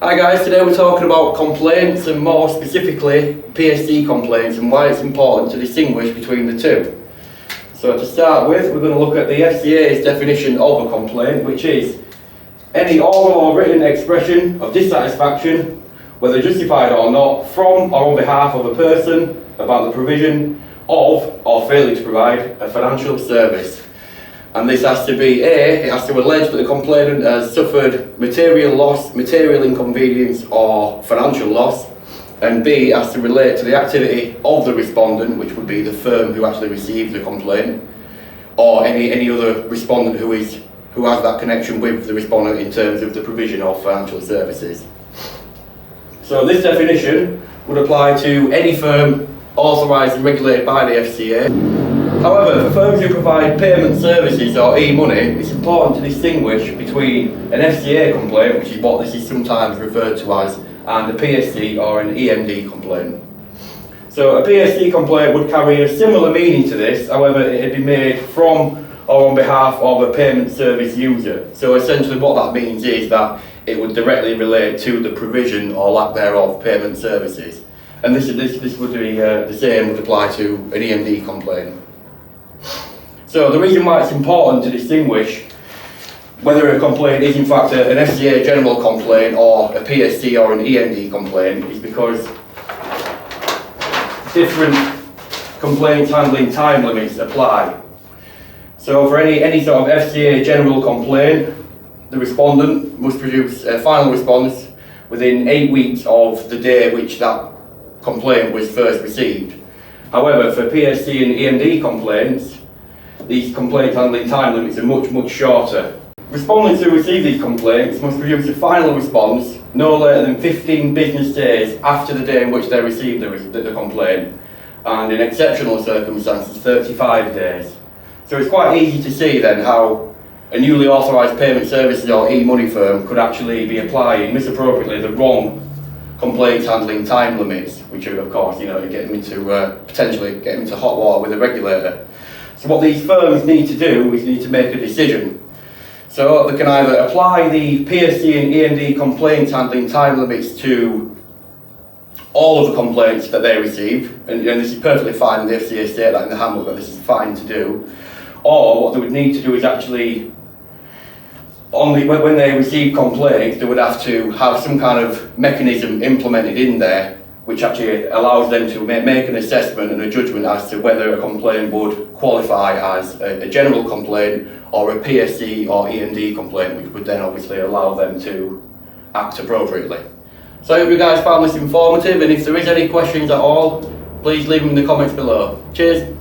Hi guys, today we're talking about complaints and more specifically PSD complaints and why it's important to distinguish between the two. So to start with, we're going to look at the FCA's definition of a complaint, which is any oral or written expression of dissatisfaction, whether justified or not, from or on behalf of a person about the provision of or failure to provide a financial service. And this has to be it has to allege that the complainant has suffered material loss, material inconvenience or financial loss, and B, it has to relate to the activity of the respondent, which would be the firm who actually received the complaint, or any other respondent who has that connection with the respondent in terms of the provision of financial services. So this definition would apply to any firm authorised and regulated by the FCA. However, for firms who provide payment services or e-money, it's important to distinguish between an FCA complaint, which is what this is sometimes referred to as, and a PSD or an EMD complaint. So a PSD complaint would carry a similar meaning to this, however it would be made from or on behalf of a payment service user. So essentially what that means is that it would directly relate to the provision or lack thereof payment services. And this would be the same would apply to an EMD complaint. So the reason why it's important to distinguish whether a complaint is in fact an FCA general complaint or a PSD or an EMD complaint is because different complaint handling time limits apply. So for any sort of FCA general complaint, the respondent must produce a final response within 8 weeks of the day which that complaint was first received. However, for PSD and EMD complaints, these complaint handling time limits are much shorter. Respondents who receive these complaints must produce a final response no later than 15 business days after the day in which they received the complaint, and in exceptional circumstances 35 days. So it's quite easy to see then how a newly authorised payment services or e-money firm could actually be applying misappropriately the wrong complaint handling time limits, which are of course, potentially get them into hot water with a regulator. So what these firms need to do is need to make a decision. So they can either apply the PSD and EMD complaint handling time limits to all of the complaints that they receive, and this is perfectly fine in the FCA state that in the handbook that this is fine to do, or what they would need to do is actually when they receive complaints, they would have to have some kind of mechanism implemented in there which actually allows them to make an assessment and a judgment as to whether a complaint would qualify as a general complaint or a PSD or EMD complaint, which would then obviously allow them to act appropriately. So I hope you guys found this informative, and if there is any questions at all, please leave them in the comments below. Cheers!